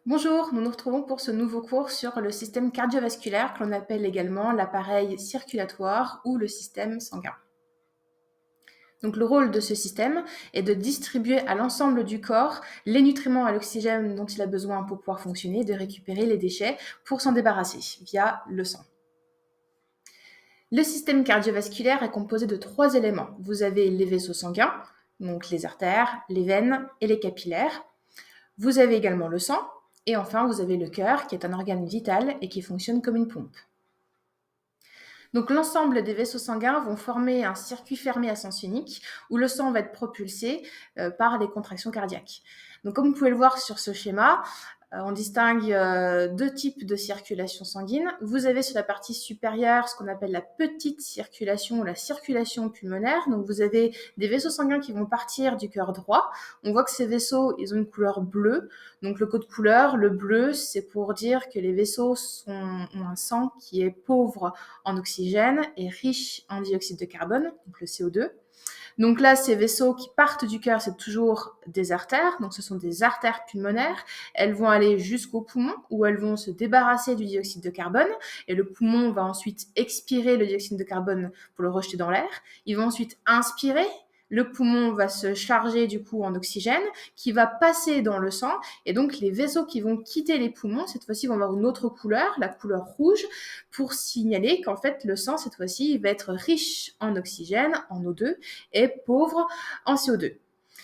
Bonjour, nous nous retrouvons pour ce nouveau cours sur le système cardiovasculaire que l'on appelle également l'appareil circulatoire ou le système sanguin. Donc le rôle de ce système est de distribuer à l'ensemble du corps les nutriments et l'oxygène dont il a besoin pour pouvoir fonctionner, de récupérer les déchets pour s'en débarrasser via le sang. Le système cardiovasculaire est composé de 3 éléments. Vous avez les vaisseaux sanguins, donc les artères, les veines et les capillaires. Vous avez également le sang, et enfin vous avez le cœur qui est un organe vital et qui fonctionne comme une pompe. Donc l'ensemble des vaisseaux sanguins vont former un circuit fermé à sens unique où le sang va être propulsé par les contractions cardiaques. Donc comme vous pouvez le voir sur ce schéma, on distingue deux types de circulation sanguine. Vous avez sur la partie supérieure ce qu'on appelle la petite circulation ou la circulation pulmonaire. Donc vous avez des vaisseaux sanguins qui vont partir du cœur droit. On voit que ces vaisseaux, ils ont une couleur bleue. Donc le code couleur, le bleu, c'est pour dire que les vaisseaux ont un sang qui est pauvre en oxygène et riche en dioxyde de carbone, donc le CO2. Donc là, ces vaisseaux qui partent du cœur, c'est toujours des artères. Donc ce sont des artères pulmonaires. Elles vont aller jusqu'au poumon où elles vont se débarrasser du dioxyde de carbone. Et le poumon va ensuite expirer le dioxyde de carbone pour le rejeter dans l'air. Il va ensuite inspirer. Le poumon va se charger du coup en oxygène qui va passer dans le sang. Et donc les vaisseaux qui vont quitter les poumons, cette fois-ci, vont avoir une autre couleur, la couleur rouge, pour signaler qu'en fait le sang, cette fois-ci, va être riche en oxygène, en O2, est pauvre en CO2.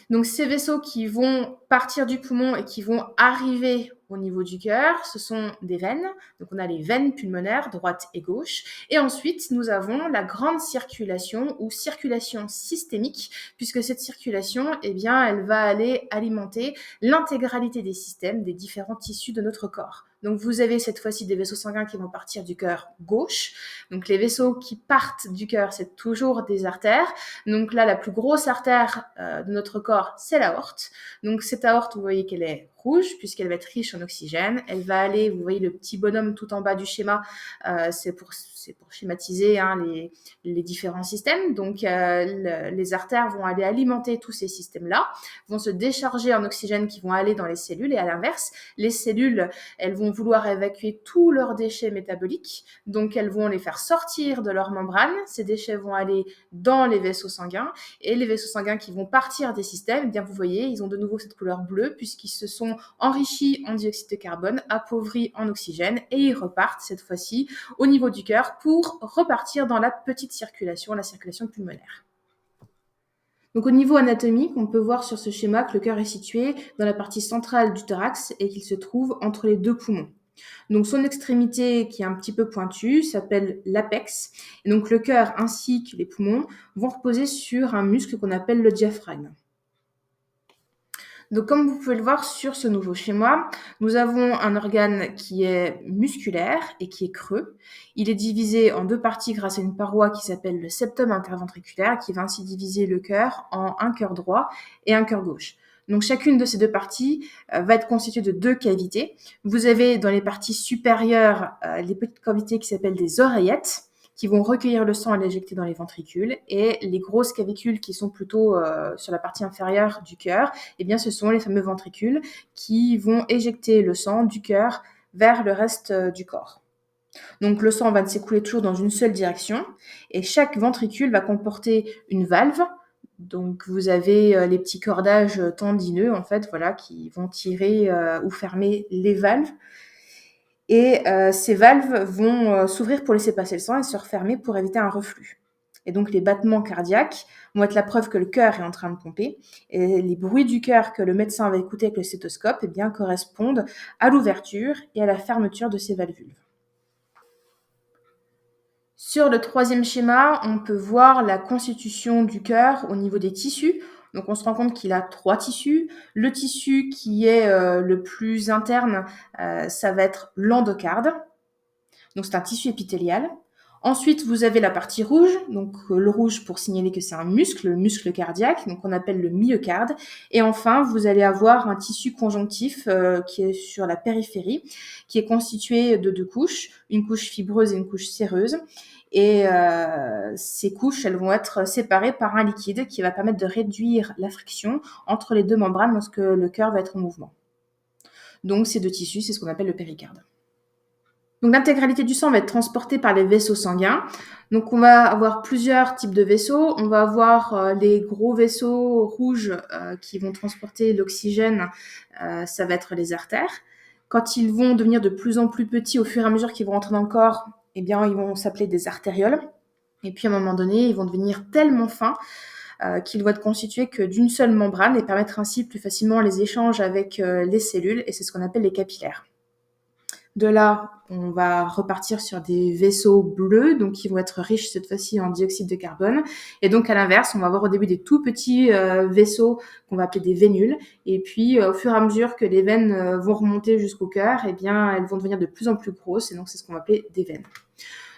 Donc ces vaisseaux qui vont partir du poumon et qui vont arriver au niveau du cœur, ce sont des veines. Donc on a les veines pulmonaires, droite et gauche. Et ensuite, nous avons la grande circulation ou circulation systémique, puisque cette circulation, eh bien, elle va aller alimenter l'intégralité des systèmes, des différents tissus de notre corps. Donc vous avez cette fois-ci des vaisseaux sanguins qui vont partir du cœur gauche. Donc les vaisseaux qui partent du cœur, c'est toujours des artères. Donc là, la plus grosse artère de notre corps, c'est l'aorte. Donc cette aorte, vous voyez qu'elle est rouge puisqu'elle va être riche en oxygène. Elle va aller, vous voyez le petit bonhomme tout en bas du schéma, c'est pour schématiser les différents systèmes. Donc les artères vont aller alimenter tous ces systèmes-là, vont se décharger en oxygène qui vont aller dans les cellules et à l'inverse, les cellules, elles vont vouloir évacuer tous leurs déchets métaboliques. Donc elles vont les faire sortir de leur membrane. Ces déchets vont aller dans les vaisseaux sanguins et les vaisseaux sanguins qui vont partir des systèmes, eh bien vous voyez, ils ont de nouveau cette couleur bleue puisqu'ils se sont enrichis en dioxyde de carbone, appauvris en oxygène et ils repartent cette fois-ci au niveau du cœur pour repartir dans la petite circulation, la circulation pulmonaire. Donc au niveau anatomique, on peut voir sur ce schéma que le cœur est situé dans la partie centrale du thorax et qu'il se trouve entre les deux poumons. Donc son extrémité qui est un petit peu pointue s'appelle l'apex. Et donc le cœur ainsi que les poumons vont reposer sur un muscle qu'on appelle le diaphragme. Donc comme vous pouvez le voir sur ce nouveau schéma, nous avons un organe qui est musculaire et qui est creux. Il est divisé en deux parties grâce à une paroi qui s'appelle le septum interventriculaire qui va ainsi diviser le cœur en un cœur droit et un cœur gauche. Donc chacune de ces deux parties va être constituée de deux cavités. Vous avez dans les parties supérieures les petites cavités qui s'appellent des oreillettes qui vont recueillir le sang et l'éjecter dans les ventricules. Et les grosses clavicules qui sont plutôt sur la partie inférieure du cœur, eh bien, ce sont les fameux ventricules qui vont éjecter le sang du cœur vers le reste du corps. Donc le sang va s'écouler toujours dans une seule direction et chaque ventricule va comporter une valve. Donc vous avez les petits cordages tendineux en fait, voilà, qui vont tirer ou fermer les valves. Et ces valves vont s'ouvrir pour laisser passer le sang et se refermer pour éviter un reflux. Et donc les battements cardiaques vont être la preuve que le cœur est en train de pomper. Et les bruits du cœur que le médecin va écouter avec le stéthoscope eh bien, correspondent à l'ouverture et à la fermeture de ces valvules. Sur le troisième schéma, on peut voir la constitution du cœur au niveau des tissus. Donc on se rend compte qu'il a 3 tissus. Le tissu qui est le plus interne, ça va être l'endocarde. Donc c'est un tissu épithélial. Ensuite, vous avez la partie rouge, donc le rouge pour signaler que c'est un muscle, le muscle cardiaque, donc on appelle le myocarde. Et enfin, vous allez avoir un tissu conjonctif qui est sur la périphérie, qui est constitué de 2 couches, une couche fibreuse et une couche séreuse. Et ces couches, elles vont être séparées par un liquide qui va permettre de réduire la friction entre les deux membranes lorsque le cœur va être en mouvement. Donc ces deux tissus, c'est ce qu'on appelle le péricarde. Donc l'intégralité du sang va être transportée par les vaisseaux sanguins. Donc on va avoir plusieurs types de vaisseaux. On va avoir les gros vaisseaux rouges qui vont transporter l'oxygène, ça va être les artères. Quand ils vont devenir de plus en plus petits au fur et à mesure qu'ils vont rentrer dans le corps, eh bien ils vont s'appeler des artérioles. Et puis à un moment donné, ils vont devenir tellement fins qu'ils vont être constitués que d'une seule membrane et permettre ainsi plus facilement les échanges avec les cellules, et c'est ce qu'on appelle les capillaires. De là, on va repartir sur des vaisseaux bleus, donc qui vont être riches cette fois-ci en dioxyde de carbone. Et donc à l'inverse, on va avoir au début des tout petits vaisseaux qu'on va appeler des vénules. Et puis au fur et à mesure que les veines vont remonter jusqu'au cœur, eh bien elles vont devenir de plus en plus grosses. Et donc c'est ce qu'on va appeler des veines.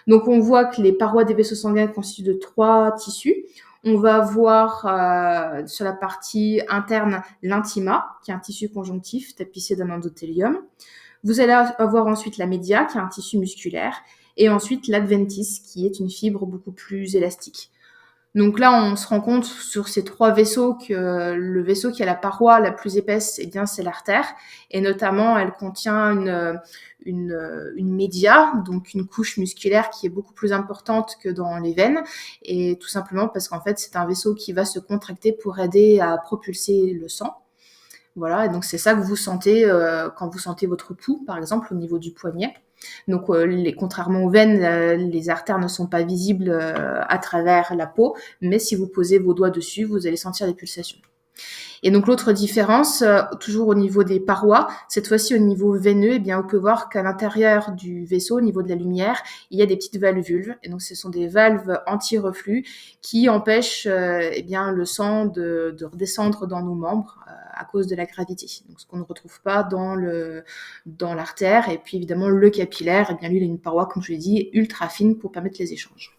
Donc on voit que les parois des vaisseaux sanguins constituent de 3 tissus. On va avoir sur la partie interne l'intima, qui est un tissu conjonctif tapissé d'un endothélium. Vous allez avoir ensuite la média, qui est un tissu musculaire, et ensuite l'adventice, qui est une fibre beaucoup plus élastique. Donc là, on se rend compte sur ces 3 vaisseaux que le vaisseau qui a la paroi la plus épaisse, eh bien, c'est l'artère, et notamment, elle contient une média, donc une couche musculaire qui est beaucoup plus importante que dans les veines, et tout simplement parce qu'en fait, c'est un vaisseau qui va se contracter pour aider à propulser le sang. Voilà, et donc c'est ça que vous sentez quand vous sentez votre pouls, par exemple, au niveau du poignet. Donc, contrairement aux veines, les artères ne sont pas visibles à travers la peau, mais si vous posez vos doigts dessus, vous allez sentir des pulsations. Et donc l'autre différence, toujours au niveau des parois, cette fois-ci au niveau veineux, eh bien on peut voir qu'à l'intérieur du vaisseau, au niveau de la lumière, il y a des petites valvules. Et donc ce sont des valves anti-reflux qui empêchent eh bien le sang de redescendre dans nos membres à cause de la gravité. Donc ce qu'on ne retrouve pas dans l'artère. Et puis évidemment le capillaire, eh bien lui il a une paroi, comme je l'ai dit, ultra fine pour permettre les échanges.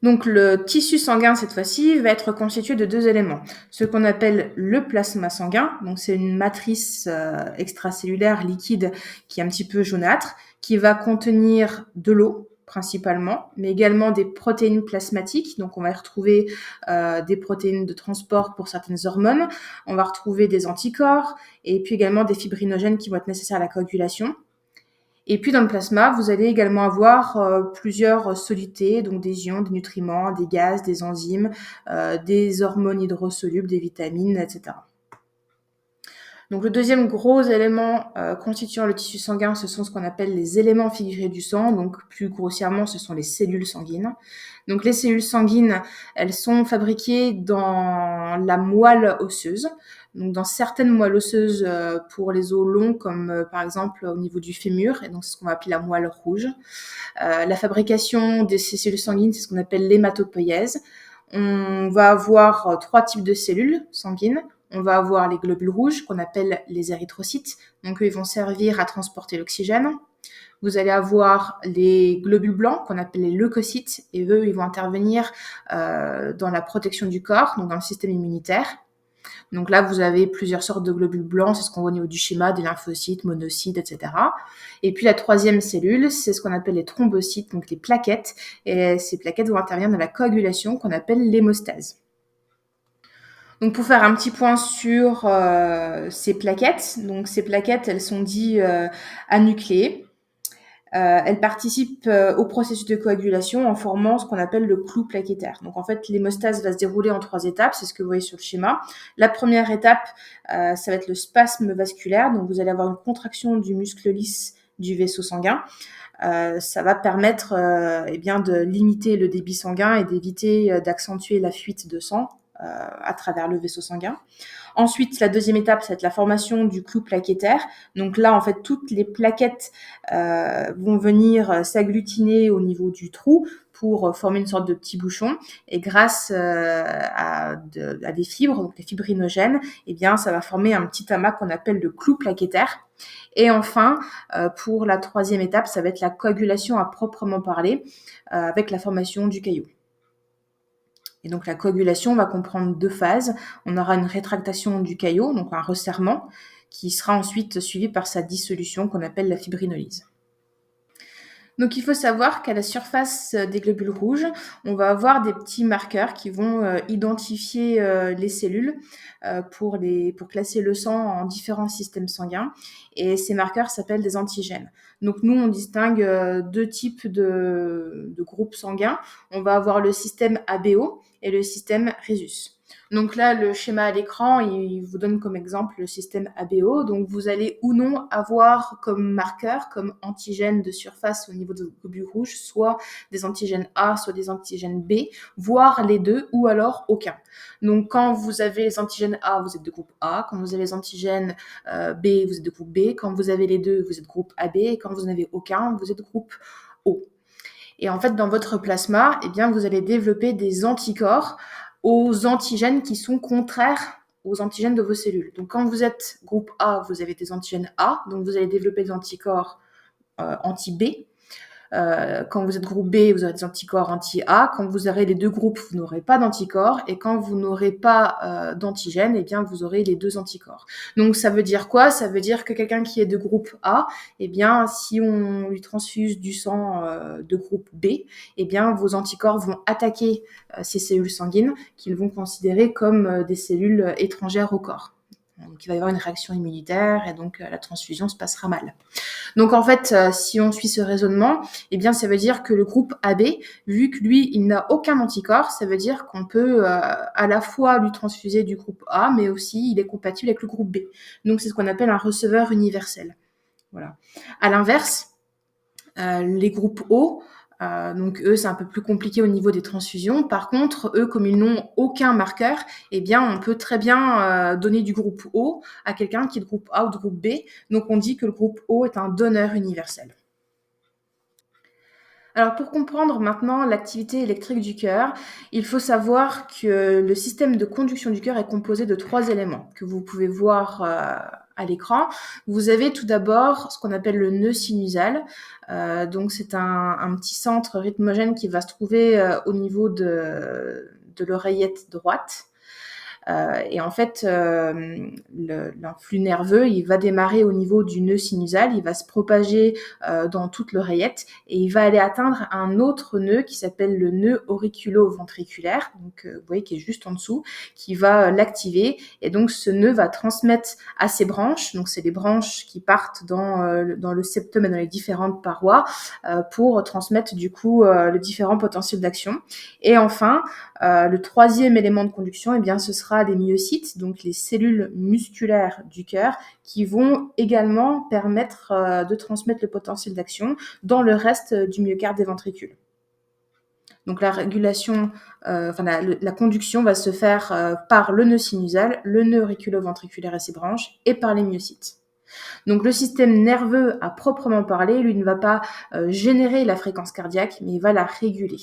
Donc le tissu sanguin, cette fois-ci, va être constitué de 2 éléments. Ce qu'on appelle le plasma sanguin, donc c'est une matrice extracellulaire liquide qui est un petit peu jaunâtre, qui va contenir de l'eau principalement, mais également des protéines plasmatiques. Donc on va y retrouver des protéines de transport pour certaines hormones, on va retrouver des anticorps, et puis également des fibrinogènes qui vont être nécessaires à la coagulation. Et puis dans le plasma, vous allez également avoir plusieurs solutés, donc des ions, des nutriments, des gaz, des enzymes, des hormones hydrosolubles, des vitamines, etc. Donc le deuxième gros élément constituant le tissu sanguin, ce sont ce qu'on appelle les éléments figurés du sang. Donc plus grossièrement, ce sont les cellules sanguines. Donc les cellules sanguines, elles sont fabriquées dans la moelle osseuse. Donc dans certaines moelles osseuses pour les os longs, comme par exemple au niveau du fémur, et donc c'est ce qu'on va appeler la moelle rouge. La fabrication de ces cellules sanguines, c'est ce qu'on appelle l'hématopoïèse. On va avoir 3 types de cellules sanguines. On va avoir les globules rouges, qu'on appelle les érythrocytes. Donc, eux, ils vont servir à transporter l'oxygène. Vous allez avoir les globules blancs, qu'on appelle les leucocytes. Et eux, ils vont intervenir dans la protection du corps, donc dans le système immunitaire. Donc là, vous avez plusieurs sortes de globules blancs. C'est ce qu'on voit au niveau du schéma, des lymphocytes, monocytes, etc. Et puis, la troisième cellule, c'est ce qu'on appelle les thrombocytes, donc les plaquettes. Et ces plaquettes vont intervenir dans la coagulation, qu'on appelle l'hémostase. Donc pour faire un petit point sur ces plaquettes, donc ces plaquettes, elles sont dites anucléées. Elles participent au processus de coagulation en formant ce qu'on appelle le clou plaquettaire. Donc en fait, l'hémostase va se dérouler en 3 étapes, c'est ce que vous voyez sur le schéma. La première étape, ça va être le spasme vasculaire. Donc vous allez avoir une contraction du muscle lisse du vaisseau sanguin. Ça va permettre eh bien, de limiter le débit sanguin et d'éviter d'accentuer la fuite de sang à travers le vaisseau sanguin. Ensuite, la deuxième étape, ça va être la formation du clou plaquettaire. Donc là, en fait, toutes les plaquettes vont venir s'agglutiner au niveau du trou pour former une sorte de petit bouchon. Et grâce à des fibres, donc les fibrinogènes, eh bien, ça va former un petit amas qu'on appelle le clou plaquettaire. Et enfin, pour la troisième étape, ça va être la coagulation à proprement parler, avec la formation du caillot. Et donc la coagulation va comprendre 2 phases. On aura une rétractation du caillot, donc un resserrement, qui sera ensuite suivi par sa dissolution qu'on appelle la fibrinolyse. Donc il faut savoir qu'à la surface des globules rouges, on va avoir des petits marqueurs qui vont identifier les cellules pour classer le sang en différents systèmes sanguins. Et ces marqueurs s'appellent des antigènes. Donc nous, on distingue deux types de groupes sanguins. On va avoir le système ABO et le système Rhésus. Donc là, le schéma à l'écran, il vous donne comme exemple le système ABO. Donc vous allez ou non avoir comme marqueur, comme antigène de surface au niveau de globules rouges, soit des antigènes A, soit des antigènes B, voire les deux, ou alors aucun. Donc quand vous avez les antigènes A, vous êtes de groupe A. Quand vous avez les antigènes B, vous êtes de groupe B. Quand vous avez les deux, vous êtes groupe AB. Et quand vous n'en avez aucun, vous êtes groupe O. Et en fait, dans votre plasma, eh bien, vous allez développer des anticorps aux antigènes qui sont contraires aux antigènes de vos cellules. Donc, quand vous êtes groupe A, vous avez des antigènes A, donc vous allez développer des anticorps anti-B. Quand vous êtes groupe B, vous aurez des anticorps anti-A. Quand vous aurez les deux groupes, vous n'aurez pas d'anticorps. Et quand vous n'aurez pas d'antigène, eh bien, vous aurez les deux anticorps. Donc, ça veut dire quoi? Ça veut dire que quelqu'un qui est de groupe A, eh bien, si on lui transfuse du sang de groupe B, eh bien, vos anticorps vont attaquer ces cellules sanguines qu'ils vont considérer comme des cellules étrangères au corps. Donc, il va y avoir une réaction immunitaire et donc la transfusion se passera mal. Donc en fait, si on suit ce raisonnement, eh bien ça veut dire que le groupe AB, vu que lui, il n'a aucun anticorps, ça veut dire qu'on peut à la fois lui transfuser du groupe A, mais aussi il est compatible avec le groupe B. Donc c'est ce qu'on appelle un receveur universel. Voilà. À l'inverse, les groupes O, donc eux, c'est un peu plus compliqué au niveau des transfusions. Par contre, eux, comme ils n'ont aucun marqueur, eh bien, on peut très bien donner du groupe O à quelqu'un qui est de groupe A ou de groupe B. Donc, on dit que le groupe O est un donneur universel. Alors, pour comprendre maintenant l'activité électrique du cœur, il faut savoir que le système de conduction du cœur est composé de 3 éléments que vous pouvez voir à l'écran. Vous avez tout d'abord ce qu'on appelle le nœud sinusal. Donc, c'est un petit centre rythmogène qui va se trouver au niveau de l'oreillette droite. Et en fait, l'influx nerveux, il va démarrer au niveau du nœud sinusal, il va se propager dans toute l'oreillette et il va aller atteindre un autre nœud qui s'appelle le nœud auriculo-ventriculaire, donc vous voyez qui est juste en dessous, qui va l'activer et donc ce nœud va transmettre à ses branches, donc c'est les branches qui partent dans le septum et dans les différentes parois pour transmettre du coup les différents potentiels d'action. Et enfin, le troisième élément de conduction, eh bien, ce sera les myocytes, donc les cellules musculaires du cœur, qui vont également permettre de transmettre le potentiel d'action dans le reste du myocarde des ventricules. Donc la régulation, la conduction va se faire par le nœud sinusal, le nœud auriculo-ventriculaire et ses branches, et par les myocytes. Donc le système nerveux à proprement parler, lui, ne va pas générer la fréquence cardiaque, mais il va la réguler.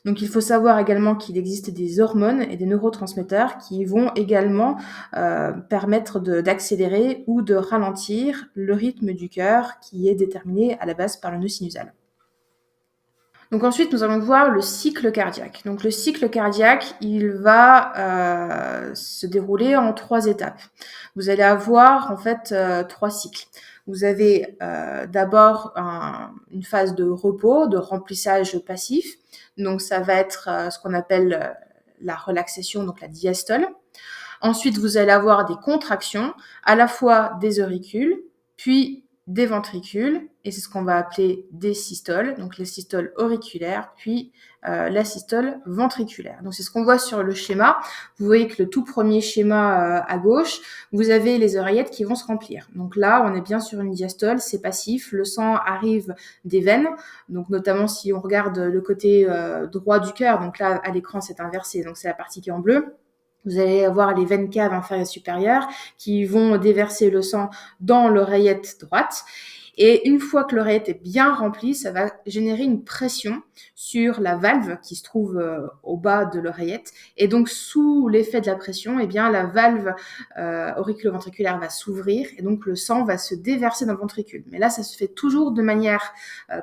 Donc il faut savoir également qu'il existe des hormones et des neurotransmetteurs qui vont également permettre d'accélérer ou de ralentir le rythme du cœur qui est déterminé à la base par le nœud sinusal. Donc ensuite, nous allons voir le cycle cardiaque. Donc le cycle cardiaque, il va se dérouler en 3 étapes. Vous allez avoir en fait 3 cycles. Vous avez d'abord une phase de repos, de remplissage passif. Donc ça va être ce qu'on appelle la relaxation, donc la diastole. Ensuite, vous allez avoir des contractions, à la fois des auricules, puis des ventricules, et c'est ce qu'on va appeler des systoles, donc les systoles auriculaires, puis la systole ventriculaire. Donc c'est ce qu'on voit sur le schéma. Vous voyez que le tout premier schéma à gauche, vous avez les oreillettes qui vont se remplir. Donc là, on est bien sur une diastole, c'est passif, le sang arrive des veines, donc notamment si on regarde le côté droit du cœur, donc là à l'écran c'est inversé, donc c'est la partie qui est en bleu. Vous allez avoir les veines caves inférieures et supérieures qui vont déverser le sang dans l'oreillette droite. Et une fois que l'oreillette est bien remplie, ça va générer une pression sur la valve qui se trouve au bas de l'oreillette. Et donc, sous l'effet de la pression, eh bien, la valve auriculo-ventriculaire va s'ouvrir et donc le sang va se déverser dans le ventricule. Mais là, ça se fait toujours de manière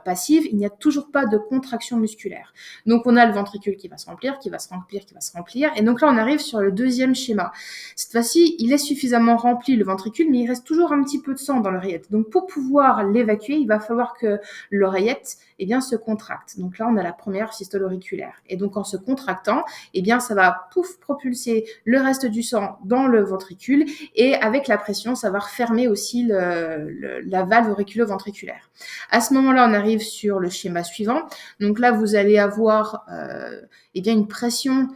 passive. Il n'y a toujours pas de contraction musculaire. Donc, on a le ventricule qui va se remplir, qui va se remplir, qui va se remplir. Et donc là, on arrive sur le deuxième schéma. Cette fois-ci, il est suffisamment rempli le ventricule, mais il reste toujours un petit peu de sang dans l'oreillette. Donc, pour pouvoir pouvoir l'évacuer, il va falloir que l'oreillette se contracte. Donc là, on a la première systole auriculaire. Et donc, en se contractant, ça va propulser le reste du sang dans le ventricule et avec la pression, ça va refermer aussi la valve auriculo-ventriculaire. À ce moment-là, on arrive sur le schéma suivant. Donc là, vous allez avoir une pression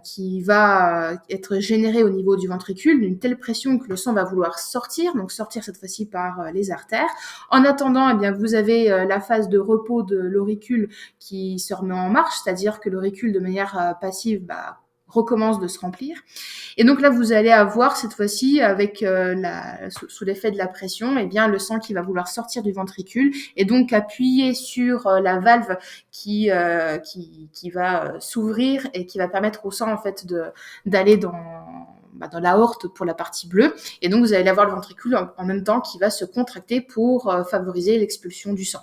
qui va être générée au niveau du ventricule, d'une telle pression que le sang va vouloir sortir, donc sortir cette fois-ci par les artères. En attendant, vous avez la phase de repos de l'auricule qui se remet en marche, c'est-à-dire que l'auricule, de manière passive, recommence de se remplir. Et donc là, vous allez avoir cette fois-ci, avec sous l'effet de la pression, le sang qui va vouloir sortir du ventricule et donc appuyer sur la valve qui va s'ouvrir et qui va permettre au sang en fait d'aller dans l'aorte pour la partie bleue. Et donc, vous allez avoir le ventricule en même temps qui va se contracter pour favoriser l'expulsion du sang.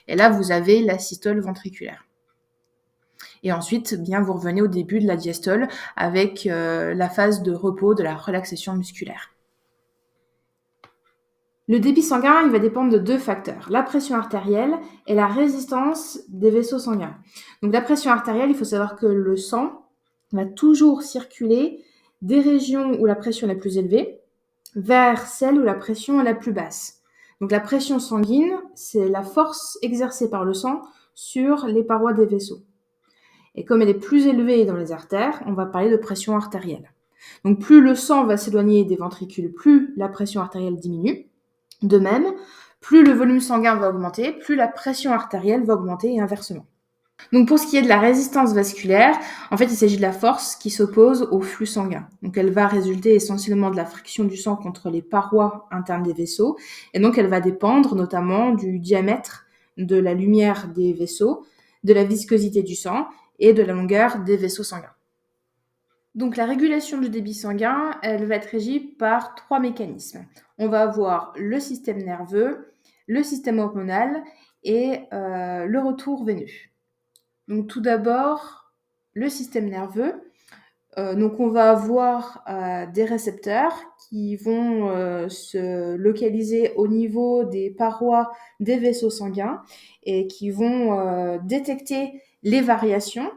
Et là, vous avez la systole ventriculaire. Et ensuite, vous revenez au début de la diastole avec la phase de repos de la relaxation musculaire. Le débit sanguin, il va dépendre de 2 facteurs, la pression artérielle et la résistance des vaisseaux sanguins. Donc la pression artérielle, il faut savoir que le sang va toujours circuler des régions où la pression est la plus élevée vers celles où la pression est la plus basse. Donc la pression sanguine, c'est la force exercée par le sang sur les parois des vaisseaux. Et comme elle est plus élevée dans les artères, on va parler de pression artérielle. Donc plus le sang va s'éloigner des ventricules, plus la pression artérielle diminue. De même, plus le volume sanguin va augmenter, plus la pression artérielle va augmenter et inversement. Donc pour ce qui est de la résistance vasculaire, en fait il s'agit de la force qui s'oppose au flux sanguin. Donc elle va résulter essentiellement de la friction du sang contre les parois internes des vaisseaux et donc elle va dépendre notamment du diamètre de la lumière des vaisseaux, de la viscosité du sang et de la longueur des vaisseaux sanguins. Donc la régulation du débit sanguin, elle va être régie par 3 mécanismes. On va avoir le système nerveux, le système hormonal et le retour veineux. Donc tout d'abord, le système nerveux. Donc on va avoir des récepteurs qui vont se localiser au niveau des parois des vaisseaux sanguins et qui vont détecter les variations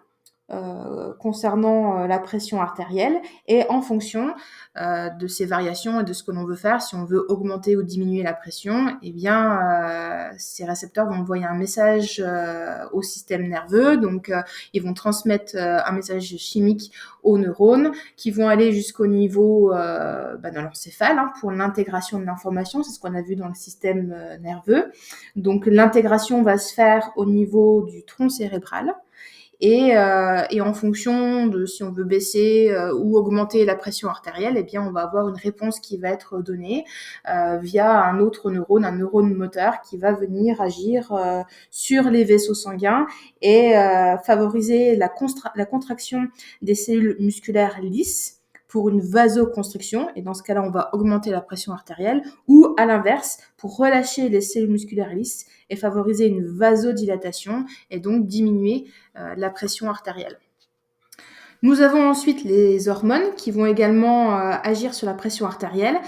concernant la pression artérielle et en fonction de ces variations et de ce que l'on veut faire, si on veut augmenter ou diminuer la pression, ces récepteurs vont envoyer un message au système nerveux, donc ils vont transmettre un message chimique aux neurones qui vont aller jusqu'au niveau dans l'encéphale pour l'intégration de l'information, c'est ce qu'on a vu dans le système nerveux. Donc l'intégration va se faire au niveau du tronc cérébral. Et en fonction de si on veut baisser ou augmenter la pression artérielle, on va avoir une réponse qui va être donnée via un autre neurone, un neurone moteur qui va venir agir sur les vaisseaux sanguins et favoriser la contraction des cellules musculaires lisses pour une vasoconstriction, et dans ce cas-là, on va augmenter la pression artérielle, ou à l'inverse, pour relâcher les cellules musculaires lisses et favoriser une vasodilatation, et donc diminuer la pression artérielle. Nous avons ensuite les hormones qui vont également agir sur la pression artérielle.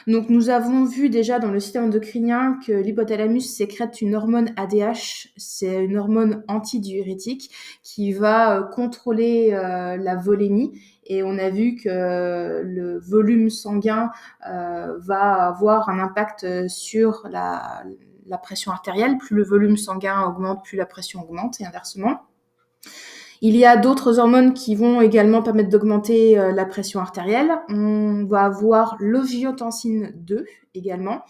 Donc nous avons vu déjà dans le système endocrinien que l'hypothalamus sécrète une hormone ADH, c'est une hormone antidiurétique qui va contrôler la volémie. Et on a vu que le volume sanguin va avoir un impact sur la pression artérielle. Plus le volume sanguin augmente, plus la pression augmente et inversement. Il y a d'autres hormones qui vont également permettre d'augmenter la pression artérielle. On va avoir l'angiotensine 2 également.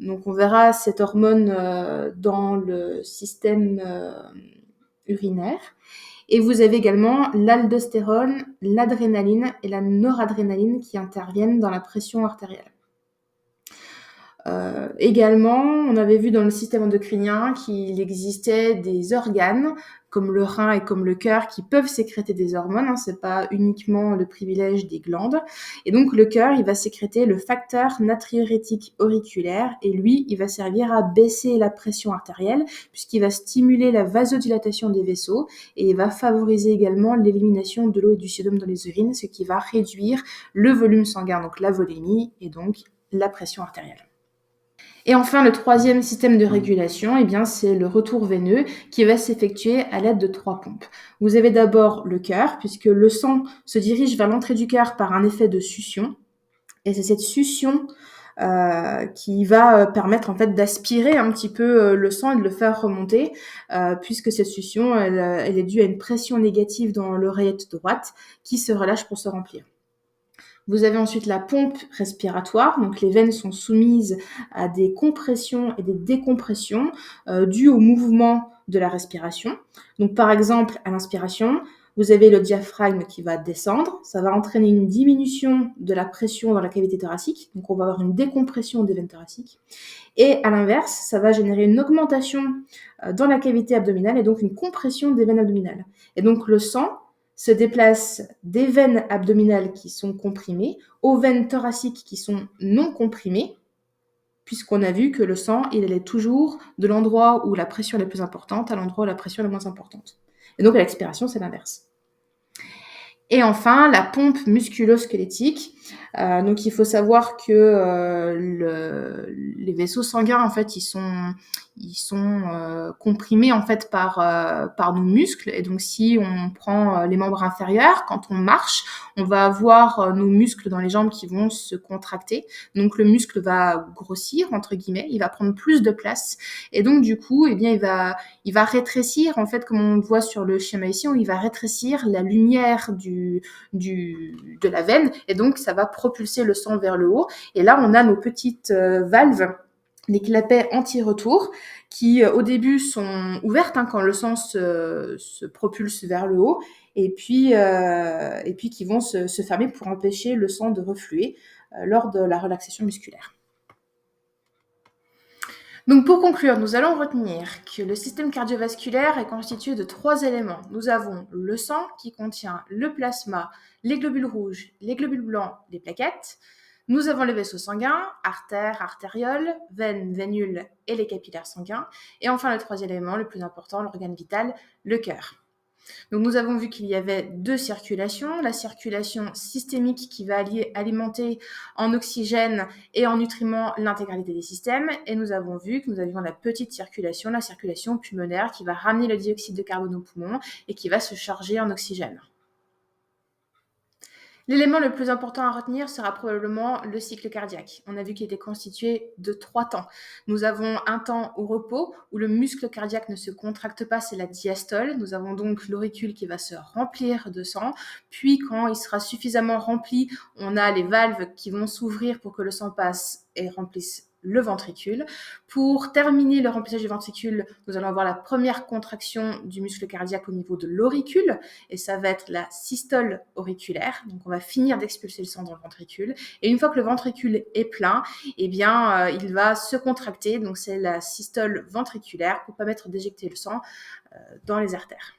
Donc on verra cette hormone dans le système urinaire. Et vous avez également l'aldostérone, l'adrénaline et la noradrénaline qui interviennent dans la pression artérielle. Également, on avait vu dans le système endocrinien qu'il existait des organes comme le rein et comme le cœur qui peuvent sécréter des hormones, c'est pas uniquement le privilège des glandes. Et donc le cœur, il va sécréter le facteur natriurétique auriculaire et lui, il va servir à baisser la pression artérielle puisqu'il va stimuler la vasodilatation des vaisseaux et il va favoriser également l'élimination de l'eau et du sodium dans les urines, ce qui va réduire le volume sanguin, donc la volémie et donc la pression artérielle. Et enfin, le troisième système de régulation, eh bien, c'est le retour veineux qui va s'effectuer à l'aide de 3 pompes. Vous avez d'abord le cœur, puisque le sang se dirige vers l'entrée du cœur par un effet de succion. Et c'est cette succion qui va permettre en fait d'aspirer un petit peu le sang et de le faire remonter, puisque cette succion, elle est due à une pression négative dans l'oreillette droite qui se relâche pour se remplir. Vous avez ensuite la pompe respiratoire, donc les veines sont soumises à des compressions et des décompressions dues au mouvement de la respiration. Donc par exemple, à l'inspiration, vous avez le diaphragme qui va descendre, ça va entraîner une diminution de la pression dans la cavité thoracique, donc on va avoir une décompression des veines thoraciques. Et à l'inverse, ça va générer une augmentation dans la cavité abdominale et donc une compression des veines abdominales. Et donc le sang se déplace des veines abdominales qui sont comprimées aux veines thoraciques qui sont non comprimées, puisqu'on a vu que le sang, il allait toujours de l'endroit où la pression est la plus importante à l'endroit où la pression est la moins importante. Et donc à l'expiration, c'est l'inverse. Et enfin, la pompe musculo-squelettique. Donc, il faut savoir que les vaisseaux sanguins, en fait, ils sont comprimés en fait par nos muscles. Et donc, si on prend les membres inférieurs, quand on marche, on va avoir nos muscles dans les jambes qui vont se contracter. Donc, le muscle va grossir entre guillemets, il va prendre plus de place. Et donc, du coup, eh bien, il va rétrécir en fait, comme on le voit sur le schéma ici, il va rétrécir la lumière de la veine, et donc ça va propulser le sang vers le haut. Et là, on a nos petites valves, les clapets anti-retour, qui au début sont ouvertes quand le sang se propulse vers le haut, et puis qui vont se fermer pour empêcher le sang de refluer lors de la relaxation musculaire. Donc pour conclure, nous allons retenir que le système cardiovasculaire est constitué de 3 éléments. Nous avons le sang qui contient le plasma, les globules rouges, les globules blancs, les plaquettes. Nous avons les vaisseaux sanguins, artères, artérioles, veines, vénules et les capillaires sanguins. Et enfin le troisième élément, le plus important, l'organe vital, le cœur. Donc nous avons vu qu'il y avait 2 circulations, la circulation systémique qui va alimenter en oxygène et en nutriments l'intégralité des systèmes, et nous avons vu que nous avions la petite circulation, la circulation pulmonaire qui va ramener le dioxyde de carbone aux poumons et qui va se charger en oxygène. L'élément le plus important à retenir sera probablement le cycle cardiaque. On a vu qu'il était constitué de 3 temps. Nous avons un temps au repos où le muscle cardiaque ne se contracte pas, c'est la diastole. Nous avons donc l'auricule qui va se remplir de sang. Puis quand il sera suffisamment rempli, on a les valves qui vont s'ouvrir pour que le sang passe et remplisse le ventricule. Pour terminer le remplissage du ventricule, nous allons avoir la première contraction du muscle cardiaque au niveau de l'auricule, et ça va être la systole auriculaire. Donc on va finir d'expulser le sang dans le ventricule, et une fois que le ventricule est plein, eh bien il va se contracter, donc c'est la systole ventriculaire pour permettre d'éjecter le sang dans les artères.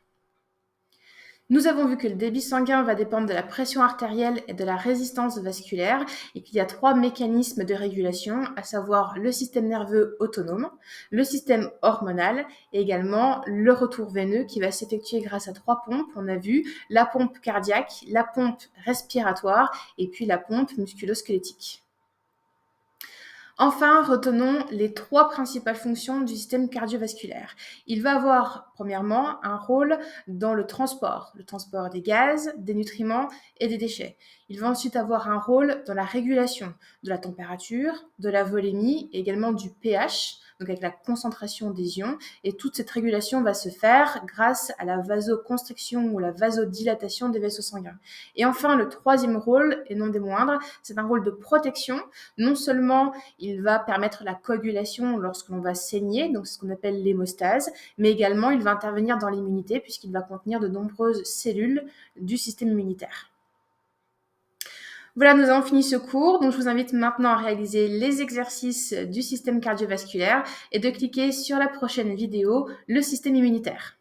Nous avons vu que le débit sanguin va dépendre de la pression artérielle et de la résistance vasculaire, et qu'il y a 3 mécanismes de régulation, à savoir le système nerveux autonome, le système hormonal et également le retour veineux qui va s'effectuer grâce à 3 pompes. On a vu la pompe cardiaque, la pompe respiratoire et puis la pompe musculo-squelettique. Enfin, retenons les 3 principales fonctions du système cardiovasculaire. Il va avoir, premièrement, un rôle dans le transport des gaz, des nutriments et des déchets. Il va ensuite avoir un rôle dans la régulation de la température, de la volémie et également du pH, donc avec la concentration des ions. Et toute cette régulation va se faire grâce à la vasoconstriction ou la vasodilatation des vaisseaux sanguins. Et enfin, le troisième rôle, et non des moindres, c'est un rôle de protection. Non seulement il va permettre la coagulation lorsque l'on va saigner, donc c'est ce qu'on appelle l'hémostase, mais également il va intervenir dans l'immunité puisqu'il va contenir de nombreuses cellules du système immunitaire. Voilà, nous avons fini ce cours, donc je vous invite maintenant à réaliser les exercices du système cardiovasculaire et de cliquer sur la prochaine vidéo, le système immunitaire.